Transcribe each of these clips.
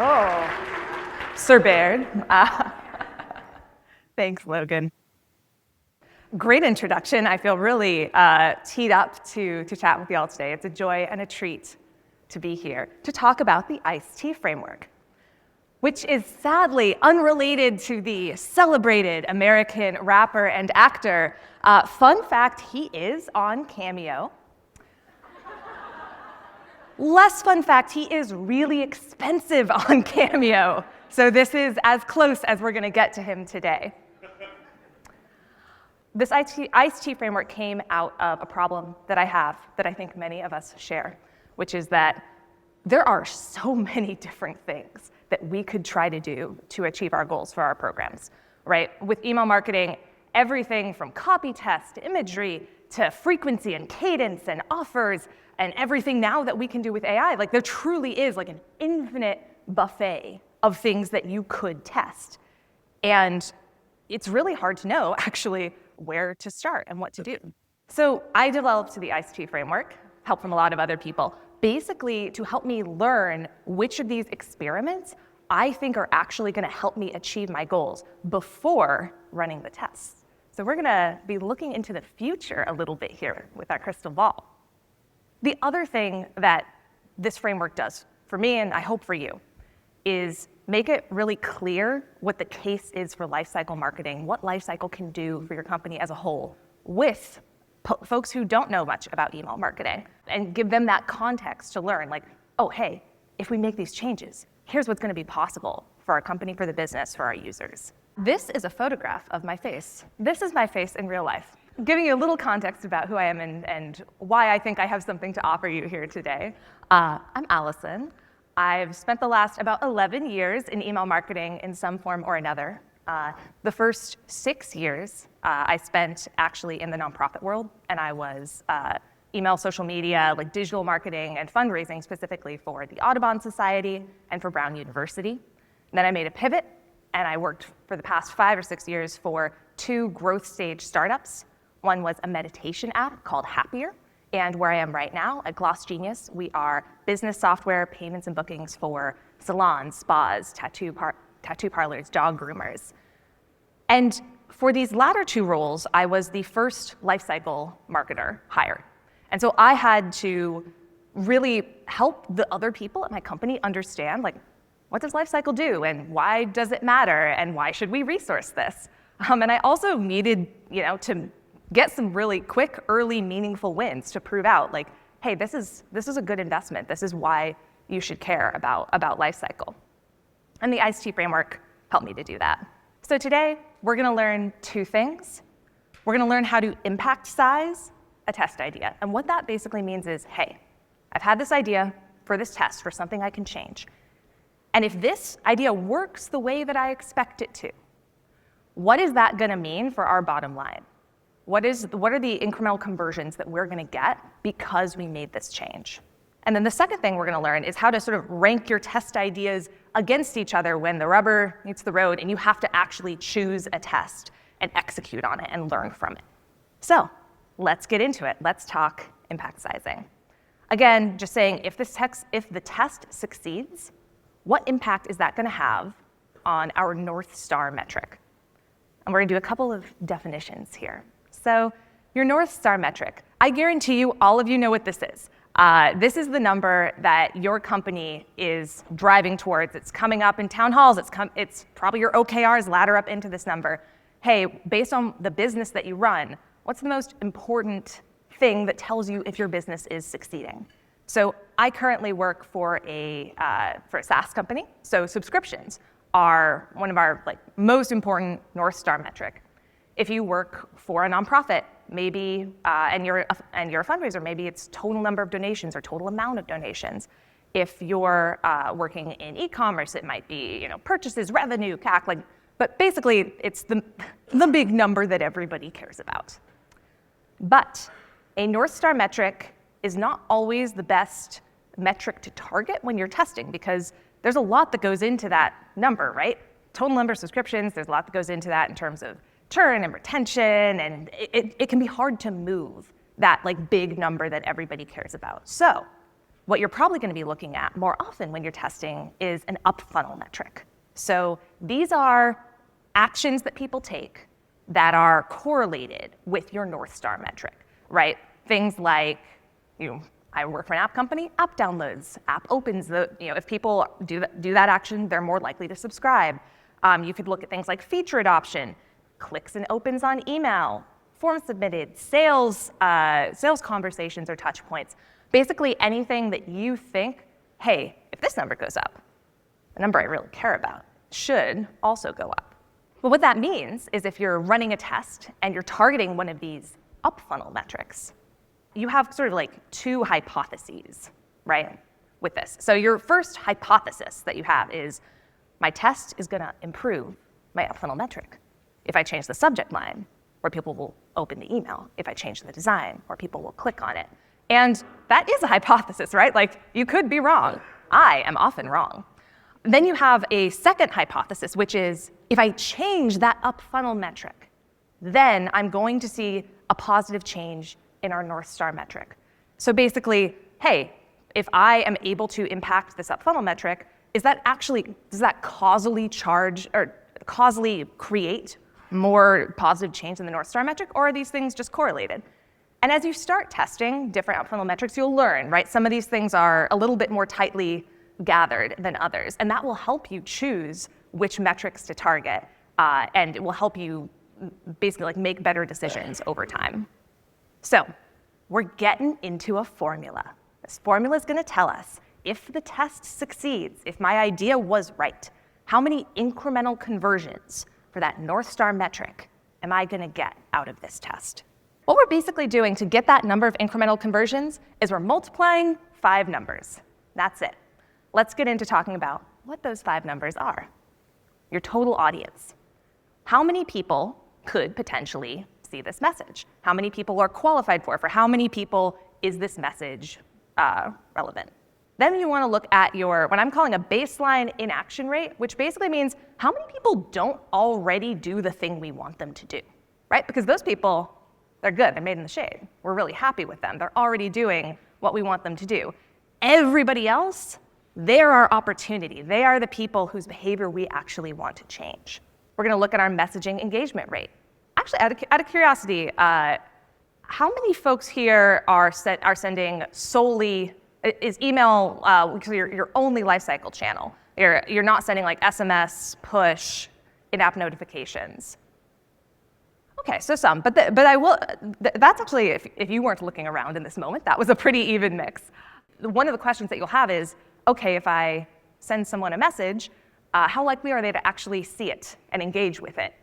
Oh, Sir Baird. Thanks, Logan. Great introduction. I feel really teed up to chat with you all today. It's a joy and a treat to be here to talk about the ICT Framework, which is sadly unrelated to the celebrated American rapper and actor. Fun fact, he is on Cameo. Less fun fact, he is really expensive on Cameo. So this is as close as we're going to get to him today. This ICT framework came out of a problem that I have that I think many of us share, which is that there are so many different things that we could try to do to achieve our goals for our programs, right? With email marketing, everything from copy test to imagery to frequency and cadence and offers and everything now that we can do with AI. Like, there truly is like an infinite buffet of things that you could test. And it's really hard to know actually where to start and what to do. So I developed the ICT framework, help from a lot of other people, basically to help me learn which of these experiments I think are actually going to help me achieve my goals before running the tests. So we're going to be looking into the future a little bit here with our crystal ball. The other thing that this framework does for me, and I hope for you, is make it really clear what the case is for lifecycle marketing, what lifecycle can do for your company as a whole with folks who don't know much about email marketing, and give them that context to learn, like, oh, hey, if we make these changes, here's what's going to be possible for our company, for the business, for our users. This is a photograph of my face. This is my face in real life. I'm giving you a little context about who I am and why I think I have something to offer you here today. I'm Allison. I've spent the last about 11 years in email marketing in some form or another. The first 6 years I spent actually in the nonprofit world, and I was email, social media, like digital marketing and fundraising specifically for the Audubon Society and for Brown University. And then I made a pivot, and I worked for the past 5 or 6 years for 2 growth stage startups. One was a meditation app called Happier, and where I am right now at GlossGenius, we are business software, payments and bookings for salons, spas, tattoo parlors, dog groomers. And for these latter 2 roles, I was the first lifecycle marketer hired. And so I had to really help the other people at my company understand, like, what does lifecycle do, and why does it matter, and why should we resource this? And I also needed, to get some really quick, early, meaningful wins to prove out, like, hey, this is a good investment. This is why you should care about lifecycle. And the ICT framework helped me to do that. So today, we're going to learn 2 things. We're going to learn how to impact size a test idea. And what that basically means is, hey, I've had this idea for this test, for something I can change. And if this idea works the way that I expect it to, what is that going to mean for our bottom line? What are the incremental conversions that we're going to get because we made this change? And then the second thing we're going to learn is how to sort of rank your test ideas against each other when the rubber meets the road and you have to actually choose a test and execute on it and learn from it. So let's get into it. Let's talk impact sizing. Again, just saying, if the test succeeds, what impact is that going to have on our North Star metric? And we're going to do a couple of definitions here. So your North Star metric, I guarantee you all of you know what this is. This is the number that your company is driving towards. It's coming up in town halls. It's probably your OKRs ladder up into this number. Hey, based on the business that you run, what's the most important thing that tells you if your business is succeeding? So I currently work for a SaaS company. So subscriptions are one of our most important North Star metric. If you work for a nonprofit, maybe, and you're a fundraiser, maybe it's total number of donations or total amount of donations. If you're working in eCommerce, it might be purchases, revenue, CAC, but basically it's the big number that everybody cares about. But a North Star metric is not always the best metric to target when you're testing, because there's a lot that goes into that number, right? Total number of subscriptions, there's a lot that goes into that in terms of churn and retention, and it can be hard to move that big number that everybody cares about. So what you're probably going to be looking at more often when you're testing is an up-funnel metric. So these are actions that people take that are correlated with your North Star metric, right? Things like, I work for an app company, app downloads, app opens. If people do that action, they're more likely to subscribe. You could look at things like feature adoption, clicks and opens on email, forms submitted, sales conversations or touch points. Basically anything that you think, hey, if this number goes up, the number I really care about should also go up. But what that means is if you're running a test and you're targeting one of these up-funnel metrics, you have sort of like two hypotheses, right, with this. So your first hypothesis that you have is, my test is gonna improve my up-funnel metric if I change the subject line, where people will open the email, if I change the design, or people will click on it. And that is a hypothesis, right? Like, you could be wrong. I am often wrong. Then you have a second hypothesis, which is, if I change that up-funnel metric, then I'm going to see a positive change in our North Star metric. So basically, hey, if I am able to impact this up-funnel metric, does that causally create more positive change in the North Star metric, or are these things just correlated? And as you start testing different up-funnel metrics, you'll learn, right? Some of these things are a little bit more tightly gathered than others, and that will help you choose which metrics to target, and it will help you basically like make better decisions over time. So we're getting into a formula. This formula is gonna tell us if the test succeeds, if my idea was right, how many incremental conversions for that North Star metric am I gonna get out of this test? What we're basically doing to get that number of incremental conversions is we're multiplying 5 numbers. That's it. Let's get into talking about what those 5 numbers are. Your total audience. How many people could potentially see this message? How many people are qualified for how many people is this message relevant? Then you want to look at what I'm calling a baseline inaction rate, which basically means how many people don't already do the thing we want them to do, right? Because those people, they're good, they're made in the shade. We're really happy with them. They're already doing what we want them to do. Everybody else, they're our opportunity. They are the people whose behavior we actually want to change. We're going to look at our messaging engagement rate. Actually, out of curiosity, how many folks here are sending solely, is email your only Lifecycle channel? You're not sending like SMS, push, in-app notifications. Okay, so some, but I will. That's actually, if you weren't looking around in this moment, that was a pretty even mix. One of the questions that you'll have is, okay, if I send someone a message, how likely are they to actually see it and engage with it?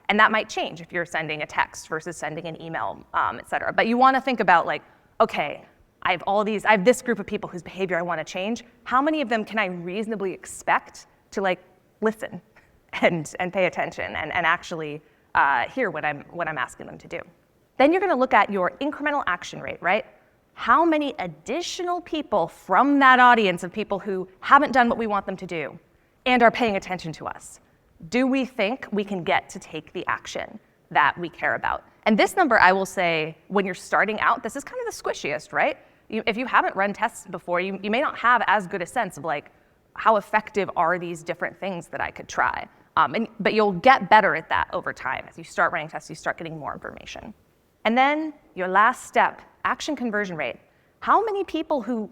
And that might change if you're sending a text versus sending an email, et cetera. But you want to think about like, okay, I have this group of people whose behavior I want to change. How many of them can I reasonably expect to like listen and pay attention and actually hear what I'm asking them to do? Then you're going to look at your incremental action rate, right? How many additional people from that audience of people who haven't done what we want them to do and are paying attention to us do we think we can get to take the action that we care about? And this number, I will say, when you're starting out, this is kind of the squishiest, right? If you haven't run tests before, you may not have as good a sense of like, how effective are these different things that I could try? But you'll get better at that over time. As you start running tests, you start getting more information. And then your last step, action conversion rate. How many people who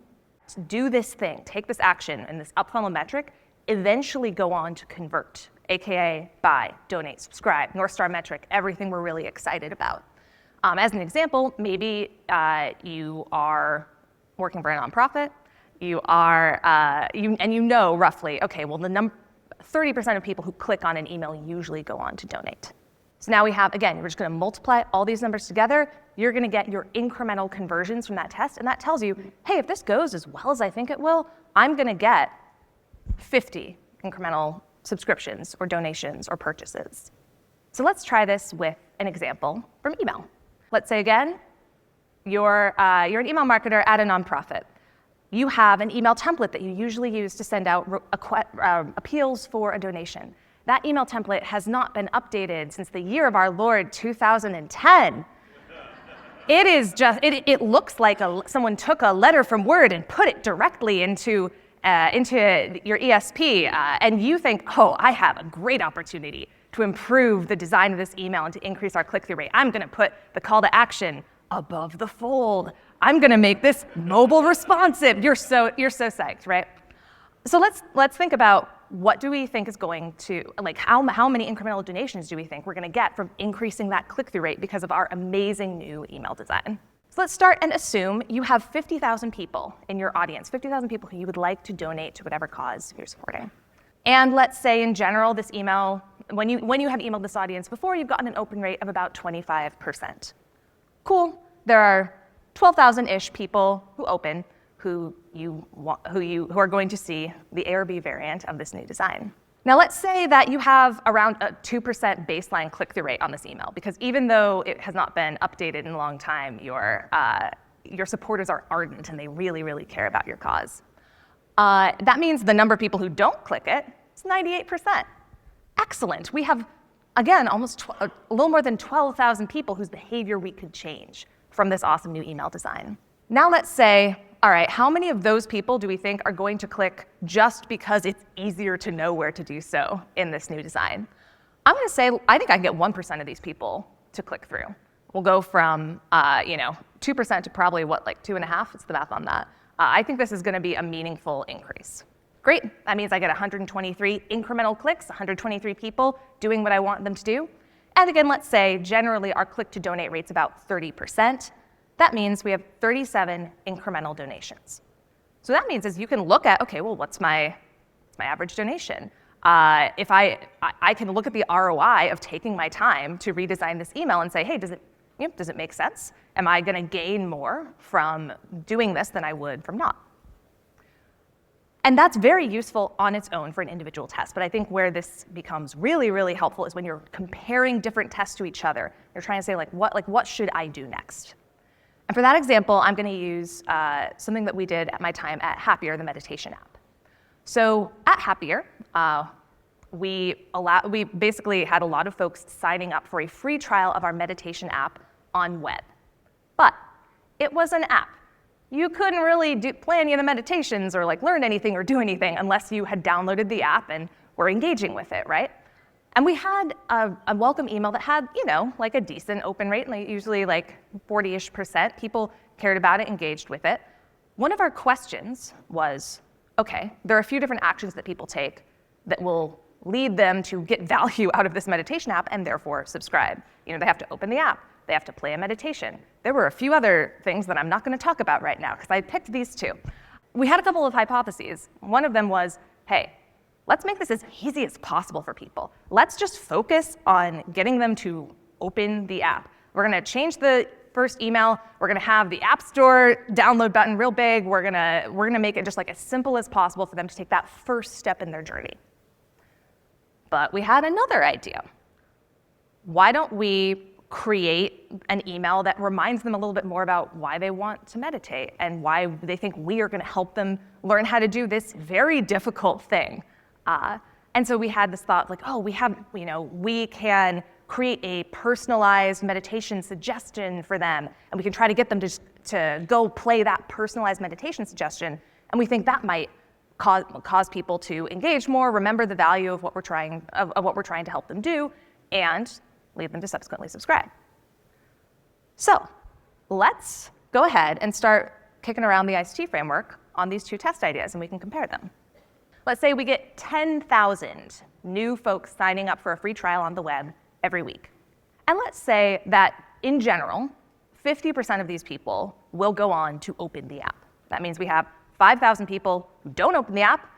do this thing, take this action and this up-funnel metric, eventually go on to convert? AKA buy, donate, subscribe, North Star metric, everything we're really excited about. As an example, maybe you are working for a nonprofit, you know roughly, okay, well 30% of people who click on an email usually go on to donate. So now we have, again, we're just gonna multiply all these numbers together, you're gonna get your incremental conversions from that test, and that tells you, hey, if this goes as well as I think it will, I'm gonna get 50 incremental subscriptions or donations or purchases. So let's try this with an example from email. Let's say again, you're an email marketer at a nonprofit. You have an email template that you usually use to send out appeals for a donation. That email template has not been updated since the year of our Lord 2010. It is just, it looks like someone took a letter from Word and put it directly into your ESP, and you think, oh, I have a great opportunity to improve the design of this email and to increase our click-through rate. I'm going to put the call to action above the fold. I'm going to make this mobile responsive. You're so psyched, right? So let's think about what do we think is going to, like how many incremental donations do we think we're going to get from increasing that click-through rate because of our amazing new email design? So let's start and assume you have 50,000 people in your audience, 50,000 people who you would like to donate to whatever cause you're supporting. And let's say in general, this email, when you have emailed this audience before, you've gotten an open rate of about 25%. Cool. There are 12,000-ish people who open who are going to see the A or B variant of this new design. Now let's say that you have around a 2% baseline click-through rate on this email, because even though it has not been updated in a long time, your supporters are ardent and they really, really care about your cause. That means the number of people who don't click it is 98%. Excellent. We have, again, almost a little more than 12,000 people whose behavior we could change from this awesome new email design. Now let's say, all right, how many of those people do we think are going to click just because it's easier to know where to do so in this new design? I'm going to say I think I can get 1% of these people to click through. We'll go from 2% to probably like 2.5. It's the math on that. I think this is going to be a meaningful increase. Great. That means I get 123 incremental clicks, 123 people doing what I want them to do. And again, let's say generally our click to donate rate's about 30%. That means we have 37 incremental donations. So that means is you can look at, okay, well, what's my average donation? If I can look at the ROI of taking my time to redesign this email and say, hey, does it make sense? Am I going to gain more from doing this than I would from not? And that's very useful on its own for an individual test. But I think where this becomes really, really helpful is when you're comparing different tests to each other. You're trying to say, what should I do next? And for that example, I'm going to use something that we did at my time at Happier, the meditation app. So at Happier, we basically had a lot of folks signing up for a free trial of our meditation app on web. But it was an app. You couldn't really play any of the meditations or learn anything or do anything unless you had downloaded the app and were engaging with it, right? And we had a welcome email that had, a decent open rate, usually 40-ish%. People cared about it, engaged with it. One of our questions was, okay, there are a few different actions that people take that will lead them to get value out of this meditation app and therefore subscribe. They have to open the app. They have to play a meditation. There were a few other things that I'm not going to talk about right now because I picked these two. We had a couple of hypotheses. One of them was, hey, let's make this as easy as possible for people. Let's just focus on getting them to open the app. We're going to change the first email. We're going to have the App Store download button real big. We're going to make it just as simple as possible for them to take that first step in their journey. But we had another idea. Why don't we create an email that reminds them a little bit more about why they want to meditate and why they think we are going to help them learn how to do this very difficult thing. And so we had this thought we can create a personalized meditation suggestion for them, and we can try to get them to go play that personalized meditation suggestion. And we think that might cause people to engage more, remember the value of what we're trying to help them do, and lead them to subsequently subscribe. So let's go ahead and start kicking around the ICT framework on these two test ideas, and we can compare them. Let's say we get 10,000 new folks signing up for a free trial on the web every week. And let's say that, in general, 50% of these people will go on to open the app. That means we have 5,000 people who don't open the app,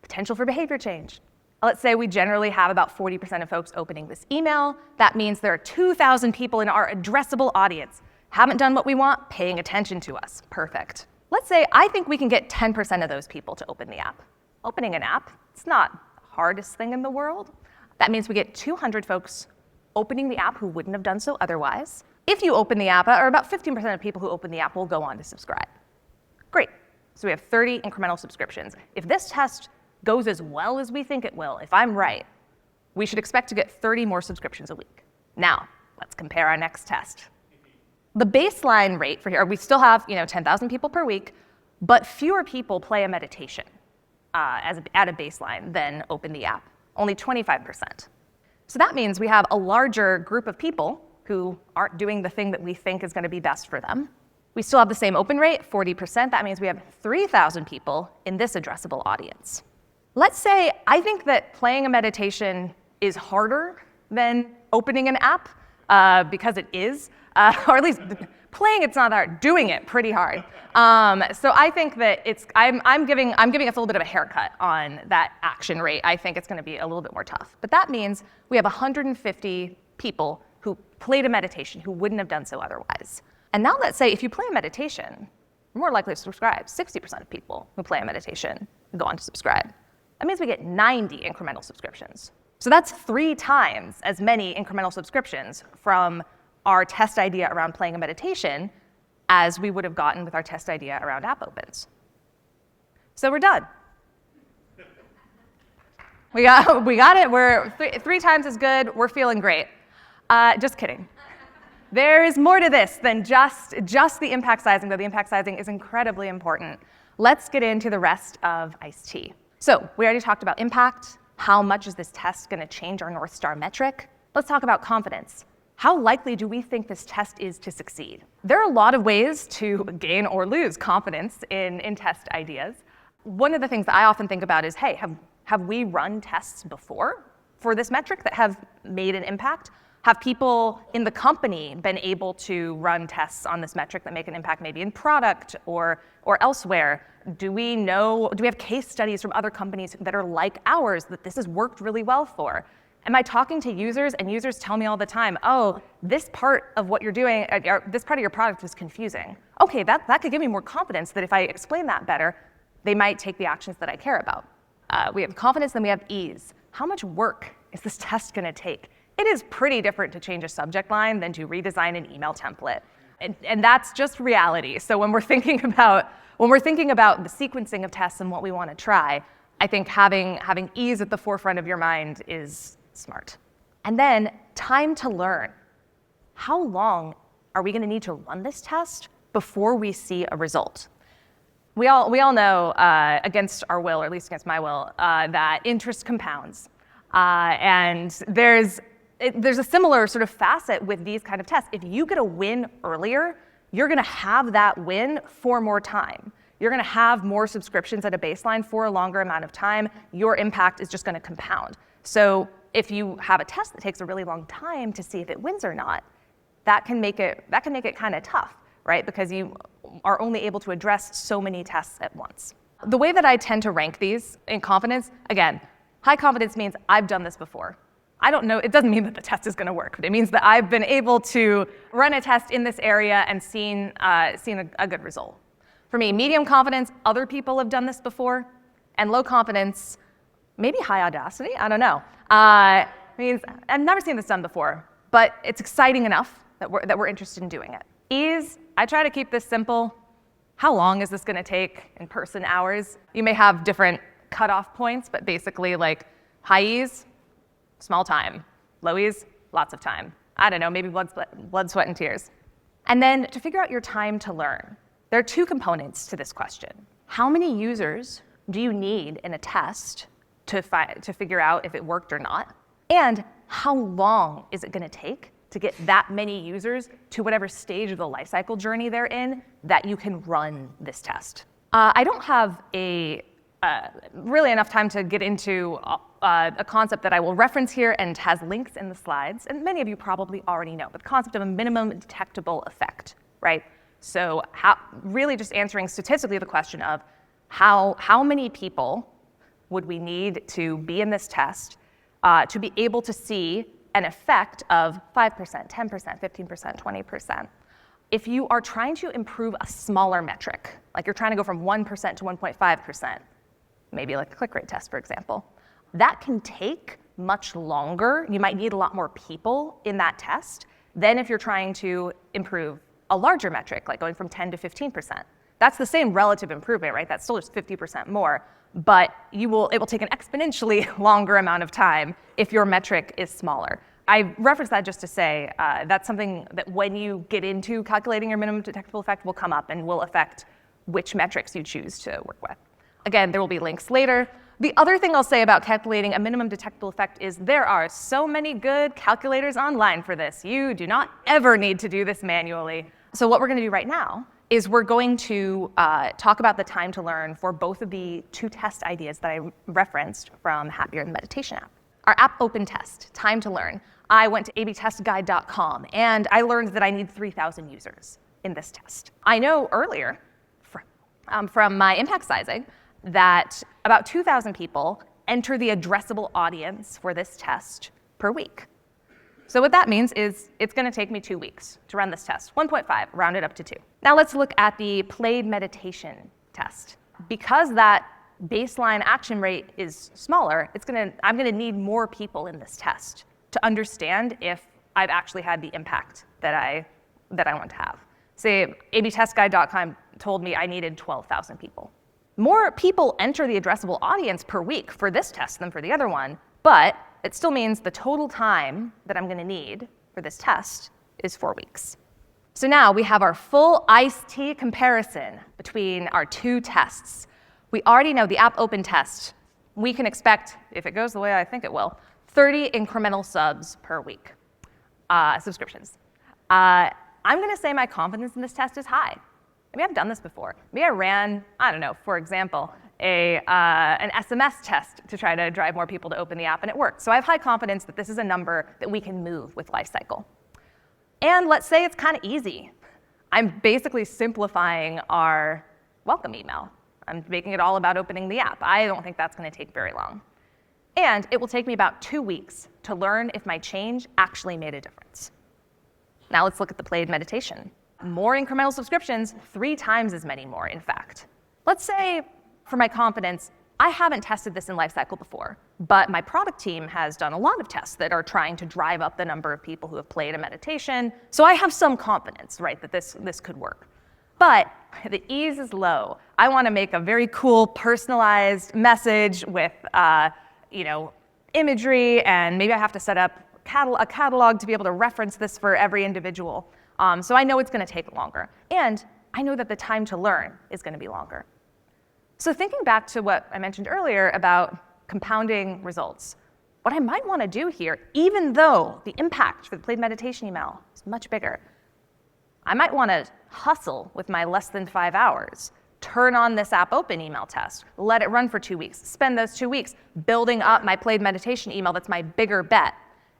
potential for behavior change. Let's say we generally have about 40% of folks opening this email. That means there are 2,000 people in our addressable audience. Haven't done what we want, paying attention to us. Perfect. Let's say I think we can get 10% of those people to open the app. Opening an app, it's not the hardest thing in the world. That means we get 200 folks opening the app who wouldn't have done so otherwise. If you open the app, or about 15% of people who open the app will go on to subscribe. Great. So we have 30 incremental subscriptions. If this test goes as well as we think it will, if I'm right, we should expect to get 30 more subscriptions a week. Now, let's compare our next test. The baseline rate for here, we still have 10,000 people per week, but fewer people play a meditation at a baseline than open the app, only 25%. So that means we have a larger group of people who aren't doing the thing that we think is going to be best for them. We still have the same open rate, 40%. That means we have 3,000 people in this addressable audience. Let's say I think that playing a meditation is harder than opening an app, because it is, or at least playing it's not hard, doing it pretty hard. So I think that I'm giving us a little bit of a haircut on that action rate. I think it's going to be a little bit more tough. But that means we have 150 people who played a meditation who wouldn't have done so otherwise. And now let's say if you play a meditation, you're more likely to subscribe. 60% of people who play a meditation go on to subscribe. That means we get 90 incremental subscriptions. So that's 3 times as many incremental subscriptions from our test idea around playing a meditation as we would have gotten with our test idea around app opens. So we're done. We got it. We're 3 times as good. We're feeling great. Just kidding. There is more to this than just the impact sizing, though the impact sizing is incredibly important. Let's get into the rest of ICT. So we already talked about impact. How much is this test going to change our North Star metric? Let's talk about confidence. How likely do we think this test is to succeed? There are a lot of ways to gain or lose confidence in test ideas. One of the things that I often think about is, hey, have we run tests before for this metric that have made an impact? Have people in the company been able to run tests on this metric that make an impact maybe in product or elsewhere? Do we have case studies from other companies that are like ours that this has worked really well for? Am I talking to users and users tell me all the time, oh, this part of what you're doing, this part of your product is confusing. Okay, that could give me more confidence that if I explain that better, they might take the actions that I care about. We have confidence, then we have ease. How much work is this test going to take? It is pretty different to change a subject line than to redesign an email template. And that's just reality. So when we're thinking about the sequencing of tests and what we want to try, I think having ease at the forefront of your mind is smart. And then time to learn. How long are we going to need to run this test before we see a result? We all know, against our will, or at least against my will, that interest compounds. And there's a similar sort of facet with these kind of tests. If you get a win earlier, you're going to have that win for more time. You're going to have more subscriptions at a baseline for a longer amount of time. Your impact is just going to compound. So if you have a test that takes a really long time to see if it wins or not, that can make it kind of tough, right? Because you are only able to address so many tests at once. The way that I tend to rank these in confidence, again, high confidence means I've done this before. I don't know, it doesn't mean that the test is going to work, but it means that I've been able to run a test in this area and seen a good result. For me, medium confidence, other people have done this before, and low confidence, maybe high audacity, I don't know. Means I've never seen this done before, but it's exciting enough that we're interested in doing it. Ease, I try to keep this simple. How long is this going to take in person hours? You may have different cutoff points, but basically like high ease, small time. Low ease, lots of time. I don't know, maybe blood, sweat, and tears. And then to figure out your time to learn, there are 2 components to this question. How many users do you need in a test to figure out if it worked or not? And how long is it going to take to get that many users to whatever stage of the lifecycle journey they're in that you can run this test? I don't have really enough time to get into a concept that I will reference here and has links in the slides, and many of you probably already know, but the concept of a minimum detectable effect, right? So really just answering statistically the question of how many people would we need to be in this test to be able to see an effect of 5%, 10%, 15%, 20%. If you are trying to improve a smaller metric, like you're trying to go from 1% to 1.5%, maybe like a click rate test, for example, that can take much longer. You might need a lot more people in that test than if you're trying to improve a larger metric, like going from 10 to 15%. That's the same relative improvement, right? That's still just 50% more, but it will take an exponentially longer amount of time if your metric is smaller. I reference that just to say that's something that when you get into calculating your minimum detectable effect will come up and will affect which metrics you choose to work with. Again, there will be links later. The other thing I'll say about calculating a minimum detectable effect is there are so many good calculators online for this. You do not ever need to do this manually. So what we're going to do right now is we're going to talk about the time to learn for both of the two test ideas that I referenced from Happier the Meditation app. Our app open test, time to learn. I went to abtestguide.com and I learned that I need 3,000 users in this test. I know earlier from my impact sizing that about 2,000 people enter the addressable audience for this test per week. So what that means is it's going to take me 2 weeks to run this test, 1.5, round it up to 2. Now let's look at the played meditation test. Because that baseline action rate is smaller, I'm going to need more people in this test to understand if I've actually had the impact that I want to have. Say, abtestguide.com told me I needed 12,000 people. More people enter the addressable audience per week for this test than for the other one, but it still means the total time that I'm going to need for this test is 4 weeks. So now we have our full ICT comparison between our two tests. We already know the app open test. We can expect, if it goes the way I think it will, 30 incremental subs per week, subscriptions. I'm going to say my confidence in this test is high. Maybe I've done this before. Maybe I ran, I don't know, for example, an SMS test to try to drive more people to open the app, and it worked. So I have high confidence that this is a number that we can move with Lifecycle. And let's say it's kind of easy. I'm basically simplifying our welcome email. I'm making it all about opening the app. I don't think that's going to take very long. And it will take me about 2 weeks to learn if my change actually made a difference. Now let's look at the played meditation. More incremental subscriptions, 3 times as many more, in fact. Let's say, for my confidence, I haven't tested this in Lifecycle before, but my product team has done a lot of tests that are trying to drive up the number of people who have played a meditation. So I have some confidence, right, that this could work. But the ease is low. I want to make a very cool, personalized message with, imagery, and maybe I have to set up a catalog to be able to reference this for every individual. So I know it's going to take longer. And I know that the time to learn is going to be longer. So thinking back to what I mentioned earlier about compounding results, what I might want to do here, even though the impact for the played meditation email is much bigger, I might want to hustle with my less than 5 hours, turn on this app open email test, let it run for 2 weeks, spend those 2 weeks building up my played meditation email that's my bigger bet,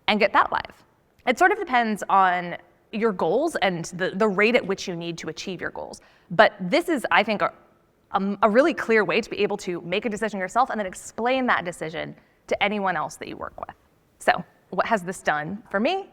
and get that live. It sort of depends on your goals and the rate at which you need to achieve your goals. But this is, I think, a really clear way to be able to make a decision yourself and then explain that decision to anyone else that you work with. So what has this done for me?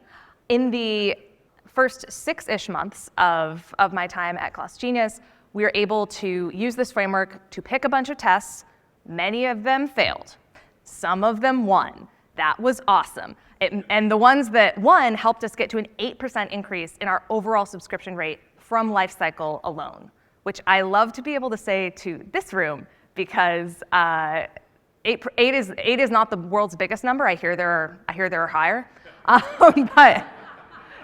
In the first 6-ish months of my time at GlossGenius, we were able to use this framework to pick a bunch of tests. Many of them failed. Some of them won. That was awesome. And the ones that won helped us get to an 8% increase in our overall subscription rate from Lifecycle alone, which I love to be able to say to this room because 8 is not the world's biggest number. I hear there are higher. But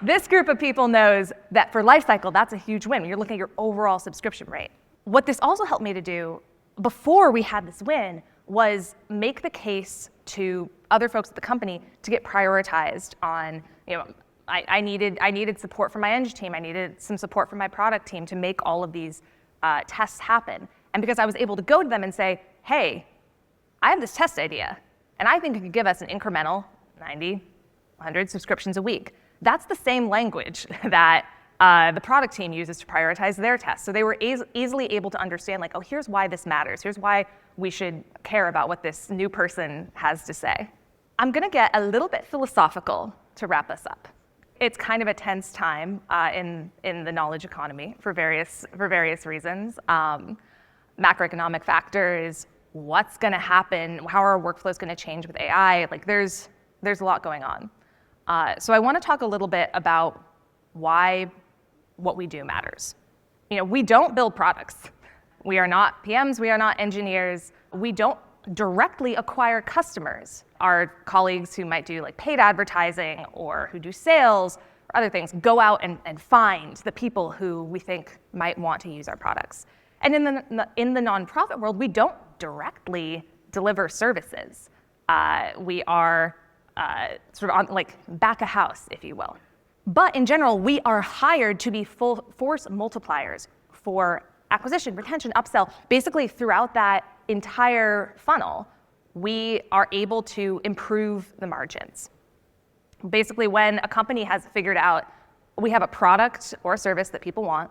this group of people knows that for Lifecycle, that's a huge win when you're looking at your overall subscription rate. What this also helped me to do before we had this win was make the case to other folks at the company to get prioritized on, I needed support from my eng team, I needed some support from my product team to make all of these tests happen. And because I was able to go to them and say, hey, I have this test idea, and I think it could give us an incremental 90, 100 subscriptions a week. That's the same language that the product team uses to prioritize their tests. So they were easily able to understand, like, oh, here's why this matters. Here's why we should care about what this new person has to say. I'm going to get a little bit philosophical to wrap us up. It's kind of a tense time in the knowledge economy for various reasons. Macroeconomic factors, what's going to happen, how are our workflows going to change with AI? Like, there's a lot going on. So I want to talk a little bit about why what we do matters. We don't build products. We are not PMs, we are not engineers. We don't directly acquire customers. Our colleagues who might do like paid advertising or who do sales or other things go out and find the people who we think might want to use our products. And in the nonprofit world, we don't directly deliver services. We are sort of on like back of house, if you will. But in general, we are hired to be full force multipliers for acquisition, retention, upsell. Basically, throughout that entire funnel, we are able to improve the margins. Basically, when a company has figured out we have a product or a service that people want,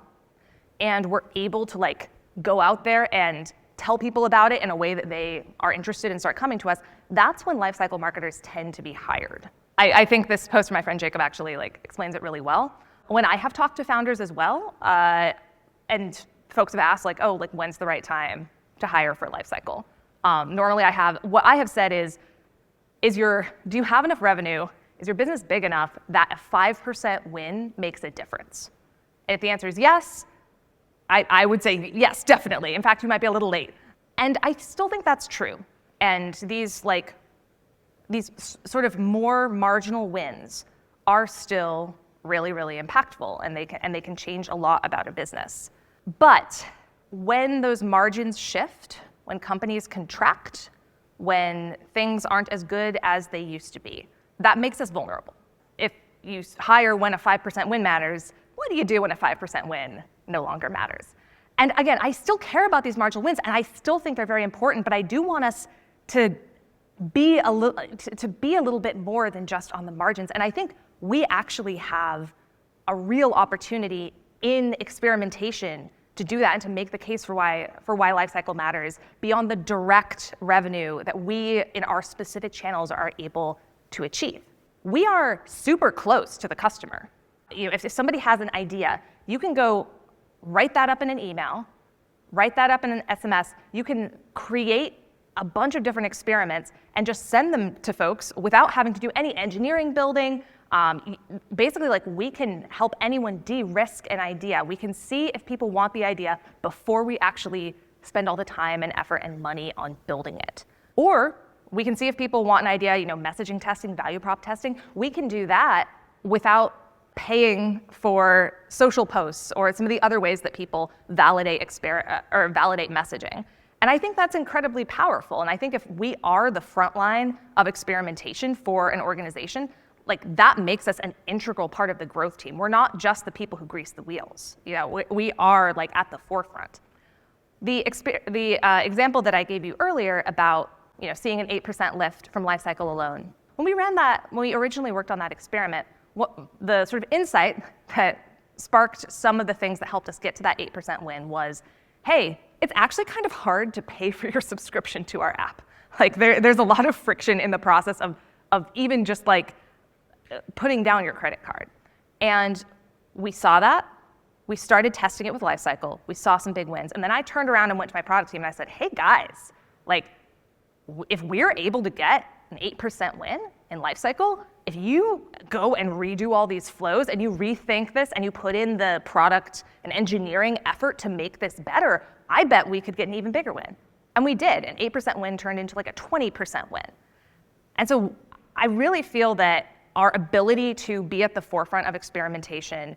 and we're able to like go out there and tell people about it in a way that they are interested and start coming to us, that's when lifecycle marketers tend to be hired. I think this post from my friend Jacob actually like explains it really well. When I have talked to founders as well, and folks have asked like, oh, like when's the right time to hire for lifecycle? Normally what I have said is do you have enough revenue? Is your business big enough that a 5% win makes a difference? And if the answer is yes, I would say yes, definitely. In fact, you might be a little late. And I still think that's true. And these sort of more marginal wins are still really, really impactful, and they can change a lot about a business. But when those margins shift, when companies contract, when things aren't as good as they used to be, that makes us vulnerable. If you hire when a 5% win matters, what do you do when a 5% win no longer matters? And again, I still care about these marginal wins, and I still think they're very important, but I do want us to be a little bit more than just on the margins. And I think we actually have a real opportunity in experimentation to do that and to make the case for why lifecycle matters beyond the direct revenue that we in our specific channels are able to achieve. We are super close to the customer. If somebody has an idea, you can go write that up in an email, write that up in an SMS. You can create a bunch of different experiments and just send them to folks without having to do any engineering building. Basically, like we can help anyone de-risk an idea. We can see if people want the idea before we actually spend all the time and effort and money on building it. Or we can see if people want an idea, messaging testing, value prop testing. We can do that without paying for social posts or some of the other ways that people validate messaging. And I think that's incredibly powerful. And I think if we are the front line of experimentation for an organization, like that makes us an integral part of the growth team. We're not just the people who grease the wheels. We are like at the forefront. The example that I gave you earlier about seeing an 8% lift from Lifecycle alone. When we originally worked on that experiment, what the sort of insight that sparked some of the things that helped us get to that 8% win was, hey, it's actually kind of hard to pay for your subscription to our app. Like there's a lot of friction in the process of even just like putting down your credit card. And we saw that. We started testing it with Lifecycle. We saw some big wins. And then I turned around and went to my product team and I said, hey guys, like if we're able to get an 8% win in Lifecycle, if you go and redo all these flows and you rethink this and you put in the product and engineering effort to make this better, I bet we could get an even bigger win. And we did. An 8% win turned into like a 20% win. And so I really feel that our ability to be at the forefront of experimentation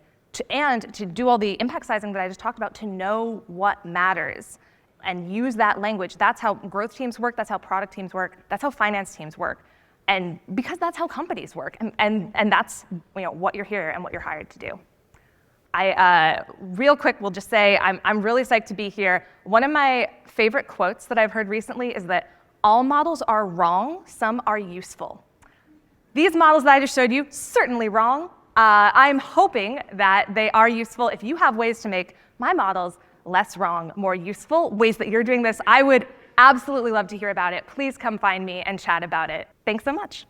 and to do all the impact sizing that I just talked about, to know what matters and use that language, that's how growth teams work, that's how product teams work, that's how finance teams work. And because that's how companies work, and that's what you're here and what you're hired to do. I real quick will just say I'm really psyched to be here. One of my favorite quotes that I've heard recently is that all models are wrong, some are useful. These models that I just showed you, certainly wrong. I'm hoping that they are useful. If you have ways to make my models less wrong, more useful, ways that you're doing this, I would absolutely love to hear about it. Please come find me and chat about it. Thanks so much.